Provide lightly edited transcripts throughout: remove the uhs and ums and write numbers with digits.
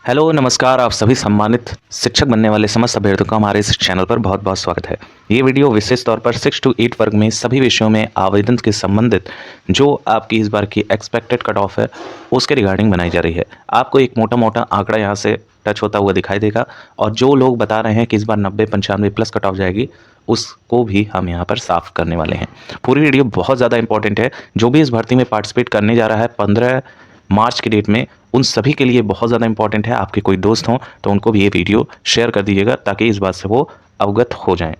Hello नमस्कार। आप सभी सम्मानित शिक्षक बनने वाले समस्त अभ्यर्थियों का हमारे इस चैनल पर बहुत बहुत स्वागत है। ये वीडियो विशेष तौर पर 6 to 8 वर्ग में सभी विषयों में आवेदन के संबंधित जो आपकी इस बार की एक्सपेक्टेड कट ऑफ है उसके रिगार्डिंग बनाई जा रही है। आपको एक मोटा मोटा आंकड़ा यहाँ से टच होता हुआ दिखाई देगा और जो लोग बता रहे हैं कि इस बार 90-95 प्लस कट ऑफ जाएगी उसको भी हम यहाँ पर साफ करने वाले हैं। पूरी वीडियो बहुत ज़्यादा इंपॉर्टेंट है। जो भी इस भर्ती में पार्टिसिपेट करने जा रहा है 15 मार्च की डेट में, उन सभी के लिए बहुत ज़्यादा इंपॉर्टेंट है। आपके कोई दोस्त हों तो उनको भी ये वीडियो शेयर कर दीजिएगा ताकि इस बात से वो अवगत हो जाएं।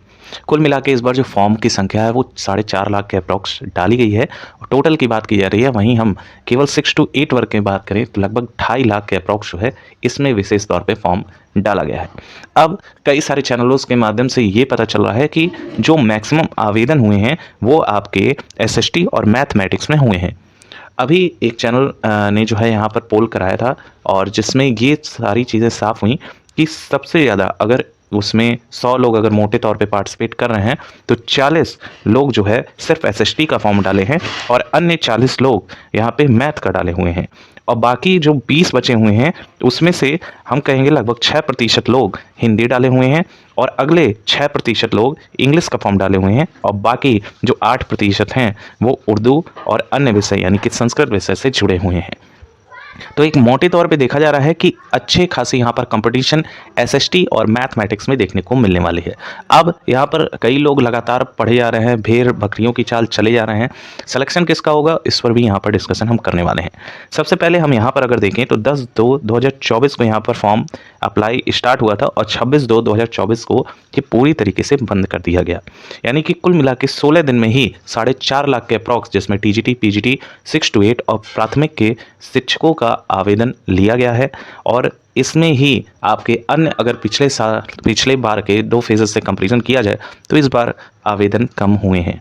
कुल मिला के इस बार जो फॉर्म की संख्या है वो 4.5 लाख के अप्रॉक्स डाली गई है और टोटल की बात की जा रही है। वहीं हम केवल 6 to 8 वर्ग की बात करें तो लगभग 2.5 लाख के अप्रॉक्स जो है इसमें विशेष तौर पे फॉर्म डाला गया है। अब कई सारे चैनलों के माध्यम से ये पता चल रहा है कि जो मैक्सिमम आवेदन हुए हैं वो आपके SST और मैथमेटिक्स में हुए हैं। अभी एक चैनल ने जो है यहाँ पर पोल कराया था और जिसमें ये सारी चीज़ें साफ हुई कि सबसे ज़्यादा अगर उसमें 100 लोग अगर मोटे तौर पे पार्टिसिपेट कर रहे हैं तो 40 लोग जो है सिर्फ SST का फॉर्म डाले हैं और अन्य 40 लोग यहाँ पे मैथ का डाले हुए हैं और बाकी जो 20 बचे हुए हैं उसमें से हम कहेंगे लगभग 6% लोग हिंदी डाले हुए हैं और अगले 6% लोग इंग्लिश का फॉर्म डाले हुए हैं और बाकी जो 8% हैं वो उर्दू और अन्य विषय यानी कि संस्कृत विषय से जुड़े हुए हैं। तो एक मोटे तौर पे देखा जा रहा है कि अच्छे खासी यहाँ पर कंपटीशन SST और मैथमेटिक्स में देखने को मिलने वाली है। अब यहाँ पर कई लोग लगातार पढ़े जा रहे हैं, भेड़ बकरियों की चाल चले जा रहे हैं। सिलेक्शन किसका होगा इस पर भी यहाँ पर डिस्कशन हम करने वाले हैं। सबसे पहले हम यहाँ पर अगर देखें तो 10/2/2024 को यहाँ पर फॉर्म अप्लाई स्टार्ट हुआ था और 26/2/2024 को ये पूरी तरीके से बंद कर दिया गया। यानी कि कुल मिला के 16 दिन में ही 4.5 लाख के अप्रॉक्स, जिसमें TGT PGT 6 to 8 और प्राथमिक के शिक्षकों का आवेदन लिया गया है। और इसमें ही आपके अन्य अगर पिछले बार के 2 फेजेस से कंपैरिजन किया जाए तो इस बार आवेदन कम हुए हैं।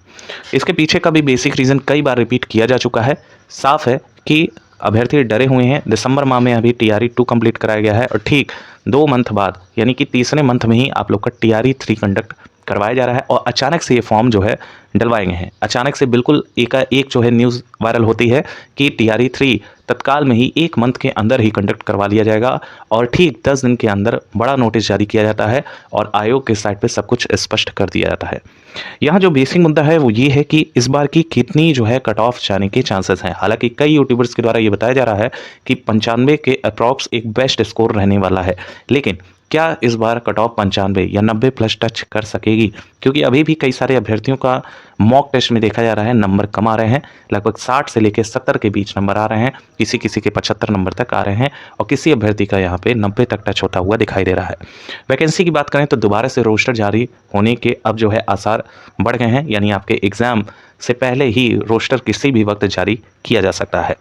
इसके पीछे का भी बेसिक रीज़न कई बार रिपीट किया जा चुका है। साफ है कि अभ्यर्थी डरे हुए हैं। दिसंबर माह में अभी TRE 2 कंप्लीट कराया गया है और ठीक 2 मंथ बाद यानी कि तीसरे मंथ में ही आप लोग का TRE 3 कंडक्ट करवाया जा रहा है और अचानक से ये फॉर्म जो है डलवाए गए हैं। अचानक से बिल्कुल एक जो है न्यूज़ वायरल होती है कि TRE 3 तत्काल में ही 1 मंथ के अंदर ही कंडक्ट करवा लिया जाएगा और ठीक 10 दिन के अंदर बड़ा नोटिस जारी किया जाता है और आयोग के साइट पे सब कुछ स्पष्ट कर दिया जाता है। यहाँ जो बेसिक मुद्दा है वो ये है कि इस बार की कितनी जो है कट ऑफ जाने के चांसेस हैं। हालांकि कई यूट्यूबर्स के द्वारा ये बताया जा रहा है कि 95 के अप्रॉक्स एक बेस्ट स्कोर रहने वाला है, लेकिन क्या इस बार कट ऑफ 95 या 90 प्लस टच कर सकेगी? क्योंकि अभी भी कई सारे अभ्यर्थियों का मॉक टेस्ट में देखा जा रहा है नंबर कम आ रहे हैं। लगभग 60 से लेकर 70 के बीच नंबर आ रहे हैं, किसी किसी के 75 नंबर तक आ रहे हैं और किसी अभ्यर्थी का यहाँ पे 90 तक टच होता हुआ दिखाई दे रहा है। वैकेंसी की बात करें तो दोबारा से रोस्टर जारी होने के अब जो है आसार बढ़ गए हैं, यानी आपके एग्ज़ाम से पहले ही रोस्टर किसी भी वक्त जारी किया जा सकता है।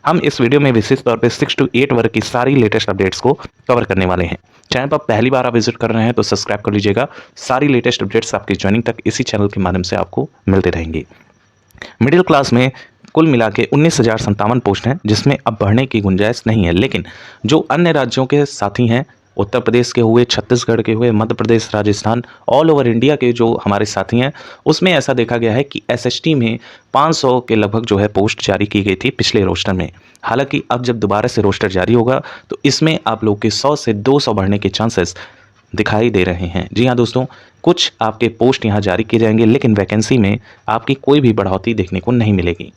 हम इस वीडियो में विशेष तौर पे 6 to 8 वर्ग की सारी लेटेस्ट अपडेट्स को कवर करने वाले हैं। चैनल पर पहली बार आप विजिट कर रहे हैं तो सब्सक्राइब कर लीजिएगा। सारी लेटेस्ट अपडेट्स आपकी ज्वाइनिंग तक इसी चैनल के माध्यम से आपको मिलते रहेंगी। मिडिल क्लास में कुल मिला के 19,057 पोस्ट हैं, जिसमें अब बढ़ने की गुंजाइश नहीं है। लेकिन जो अन्य राज्यों के साथी हैं, उत्तर प्रदेश के हुए, छत्तीसगढ़ के हुए, Madhya Pradesh, Rajasthan, all over India के जो हमारे साथी हैं, उसमें ऐसा देखा गया है कि SST में 500 के लगभग जो है पोस्ट जारी की गई थी पिछले रोस्टर में। हालांकि अब जब दोबारा से रोस्टर जारी होगा तो इसमें आप लोग के 100 से 200 बढ़ने के चांसेस दिखाई दे रहे हैं। जी हाँ दोस्तों, कुछ आपके पोस्ट यहाँ जारी किए जाएंगे लेकिन वैकेंसी में आपकी कोई भी बढ़ोतरी देखने को नहीं मिलेगी।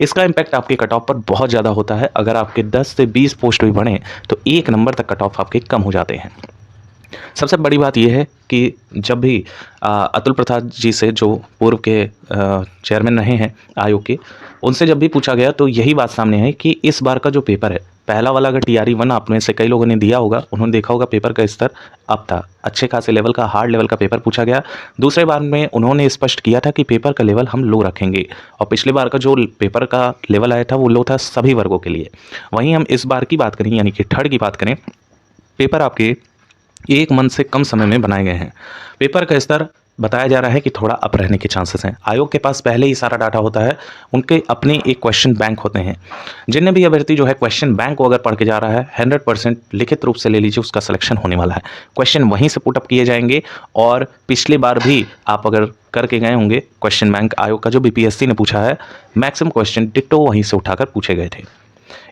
इसका इम्पैक्ट आपके कट ऑफ पर बहुत ज़्यादा होता है। अगर आपके 10 से 20 पोस्ट भी बढ़े तो 1 नंबर तक कट ऑफ आपके कम हो जाते हैं। सबसे बड़ी बात यह है कि जब भी अतुल प्रसाद जी से, जो पूर्व के चेयरमैन रहे हैं आयोग के, उनसे जब भी पूछा गया तो यही बात सामने है कि इस बार का जो पेपर है, पहला वाला अगर TRE 1 आप में से कई लोगों ने दिया होगा, उन्होंने देखा होगा पेपर का स्तर अब था, अच्छे खासे लेवल का, हार्ड लेवल का पेपर पूछा गया। दूसरे बार में उन्होंने स्पष्ट किया था कि पेपर का लेवल हम लो रखेंगे और पिछले बार का जो पेपर का लेवल आया था वो लो था सभी वर्गों के लिए। वहीं हम इस बार की बात करें यानी कि थर्ड की बात करें, पेपर आपके 1 मंथ से कम समय में बनाए गए हैं। पेपर का स्तर बताया जा रहा है कि थोड़ा अप रहने के चांसेस हैं। आयोग के पास पहले ही सारा डाटा होता है, उनके अपने एक क्वेश्चन बैंक होते हैं। जिन्हें भी अभ्यर्थी जो है क्वेश्चन बैंक को अगर पढ़ के जा रहा है, 100% लिखित रूप से ले लीजिए, उसका सिलेक्शन होने वाला है। क्वेश्चन वहीं से पुटअप किए जाएंगे और पिछली बार भी आप अगर करके गए होंगे क्वेश्चन बैंक आयोग का जो BPSC ने पूछा है, मैक्सिमम क्वेश्चन डिट्टो वहीं से उठाकर पूछे गए थे।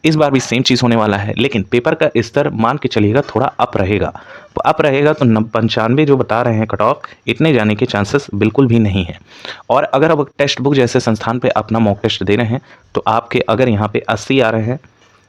इस बार भी सेम चीज़ होने वाला है, लेकिन पेपर का स्तर मान के चलिएगा थोड़ा अप रहेगा। अप रहेगा तो 95 जो बता रहे हैं कट ऑफ, इतने जाने के चांसेस बिल्कुल भी नहीं है। और अगर अब टेक्स्ट बुक जैसे संस्थान पे अपना मॉक टेस्ट दे रहे हैं, तो आपके अगर यहाँ पे 80 आ रहे हैं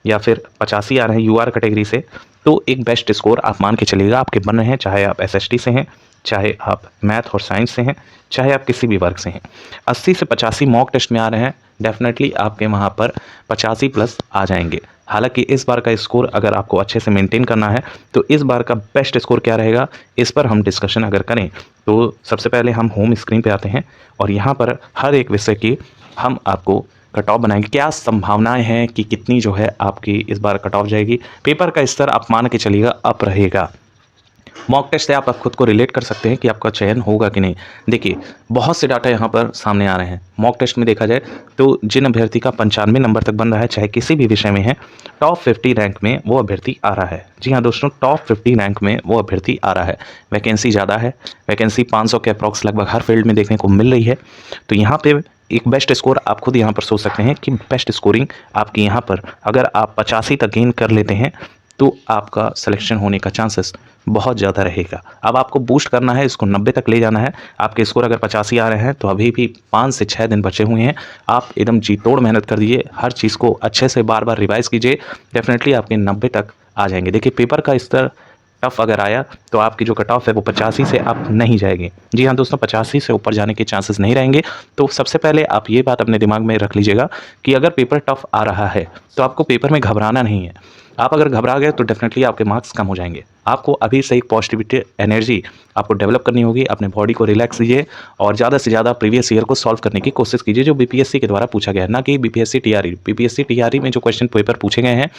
या फिर 85 आ रहे हैं यूआर कैटेगरी से, तो एक बेस्ट स्कोर आप मान के चलिएगा आपके बन रहे हैं, चाहे आप एसएसटी से हैं, चाहे आप मैथ और साइंस से हैं, चाहे आप किसी भी वर्ग से हैं। 80 से 85 मॉक टेस्ट में आ रहे हैं, डेफिनेटली आपके वहाँ पर 85 प्लस आ जाएंगे। हालांकि इस बार का स्कोर अगर आपको अच्छे से मेंटेन करना है तो इस बार का बेस्ट स्कोर क्या रहेगा, इस पर हम डिस्कशन अगर करें तो सबसे पहले हम होम स्क्रीन पे आते हैं और यहाँ पर हर एक विषय की हम आपको कट ऑफ बनाएंगे। क्या संभावनाएं हैं कि कितनी जो है आपकी इस बार कट ऑफ जाएगी। पेपर का स्तर आप मान के चलिएगा अप रहेगा। मॉक टेस्ट से आप खुद को रिलेट कर सकते हैं कि आपका चयन होगा कि नहीं। देखिए बहुत से डाटा यहाँ पर सामने आ रहे हैं। मॉक टेस्ट में देखा जाए तो जिन अभ्यर्थी का 95 नंबर तक बन रहा है, चाहे किसी भी विषय में है, टॉप 50 रैंक में वो अभ्यर्थी आ रहा है। जी हाँ दोस्तों, टॉप 50 रैंक में वो अभ्यर्थी आ रहा है। वैकेंसी ज़्यादा है, वैकेंसी 500 के अप्रॉक्स लगभग हर फील्ड में देखने को मिल रही है। तो यहाँ पे एक बेस्ट स्कोर आप खुद यहाँ पर सोच सकते हैं कि बेस्ट स्कोरिंग आपकी यहाँ पर अगर आप 85 तक गेन कर लेते हैं तो आपका सिलेक्शन होने का चांसेस बहुत ज़्यादा रहेगा। अब आपको बूस्ट करना है, इसको 90 तक ले जाना है। आपके स्कोर अगर 85 आ रहे हैं तो अभी भी 5 से 6 दिन बचे हुए हैं। आप एकदम जी तोड़ मेहनत कर दीजिए, हर चीज़ को अच्छे से बार बार रिवाइज कीजिए, डेफिनेटली आपके 90 तक आ जाएंगे। देखिए पेपर का स्तर टफ अगर आया तो आपकी जो कट ऑफ है वो 85 से आप नहीं जाएगी। जी हाँ दोस्तों, 85 से ऊपर जाने के चांसेस नहीं रहेंगे। तो सबसे पहले आप ये बात अपने दिमाग में रख लीजिएगा कि अगर पेपर टफ आ रहा है तो आपको पेपर में घबराना नहीं है। आप अगर घबरा गए तो डेफिनेटली आपके मार्क्स कम हो जाएंगे। आपको अभी से एक पॉजिटिविटी एनर्जी आपको डेवलप करनी होगी। अपने बॉडी को रिलैक्स दीजिए और ज़्यादा से ज़्यादा प्रीवियस ईयर को सॉल्व करने की कोशिश कीजिए जो बीपीएससी के द्वारा पूछा गया है, ना कि बीपीएससी टीआरई। बीपीएससी टीआरई में जो क्वेश्चन पेपर पूछे गए हैं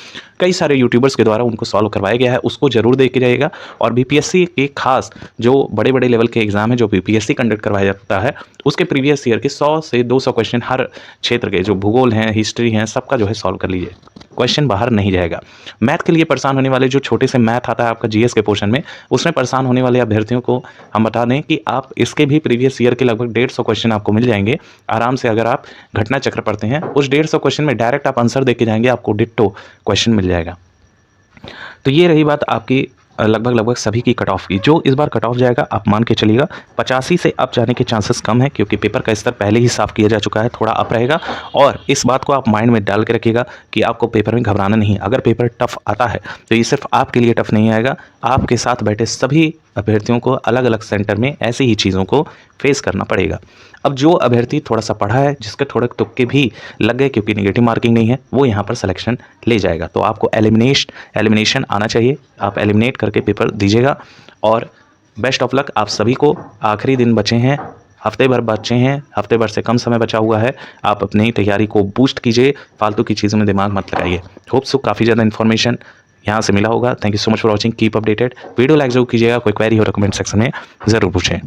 कई सारे यूट्यूबर्स के द्वारा उनको सॉल्व करवाया गया है, उसको जरूर देख के जाइएगा। और बीपीएससी के खास जो बड़े बड़े लेवल के एग्जाम है जो बीपीएससी कंडक्ट करवाया जाता है, उसके प्रीवियस ईयर के 100 से 200 क्वेश्चन हर क्षेत्र के जो भूगोल हैं, हिस्ट्री हैं, सबका जो है सॉल्व कर लीजिए। क्वेश्चन बाहर नहीं जाएगा। मैथ के लिए परेशान होने वाले जो छोटे से मैथ आता है आपका जीएस के पोर्शन में, उसमें परेशान होने वाले अभ्यर्थियों को हम बता दें कि आप इसके भी प्रीवियस ईयर के लगभग 150 क्वेश्चन आपको मिल जाएंगे आराम से। अगर आप घटना चक्र पढ़ते हैं उस 150 क्वेश्चन में डायरेक्ट आप आंसर दे के जाएंगे, आपको डिट्टो क्वेश्चन मिल जाएगा। तो ये रही बात आपकी लगभग सभी की कट ऑफ की। जो इस बार कट ऑफ जाएगा आप मान के चलिएगा 85 से अप जाने के चांसेस कम है, क्योंकि पेपर का स्तर पहले ही साफ किया जा चुका है, थोड़ा अप रहेगा। और इस बात को आप माइंड में डाल के रखिएगा कि आपको पेपर में घबराना नहीं। अगर पेपर टफ आता है तो ये सिर्फ आपके लिए टफ नहीं आएगा, आपके साथ बैठे सभी अभ्यर्थियों को अलग अलग सेंटर में ऐसी ही चीज़ों को फेस करना पड़ेगा। अब जो अभ्यर्थी थोड़ा सा पढ़ा है, जिसके थोड़े तुक्के भी लग गए क्योंकि नेगेटिव मार्किंग नहीं है, वो यहाँ पर सिलेक्शन ले जाएगा। तो आपको एलिमिनेशन आना चाहिए, आप एलिमिनेट करके पेपर दीजिएगा। और बेस्ट ऑफ लक आप सभी को। आखिरी दिन बचे हैं, हफ्ते भर बचे हैं, हफ्ते भर से कम समय बचा हुआ है। आप अपनी तैयारी को बूस्ट कीजिए, फालतू की चीज़ों में दिमाग मत लगाइए। होप सो काफ़ी ज़्यादा इन्फॉर्मेशन यहाँ से मिला होगा। Thank you so much for watching, keep updated. Video like जरूर कीजिएगा, कोई क्वेरी हो तो कमेंट सेक्शन में ज़रूर पूछें।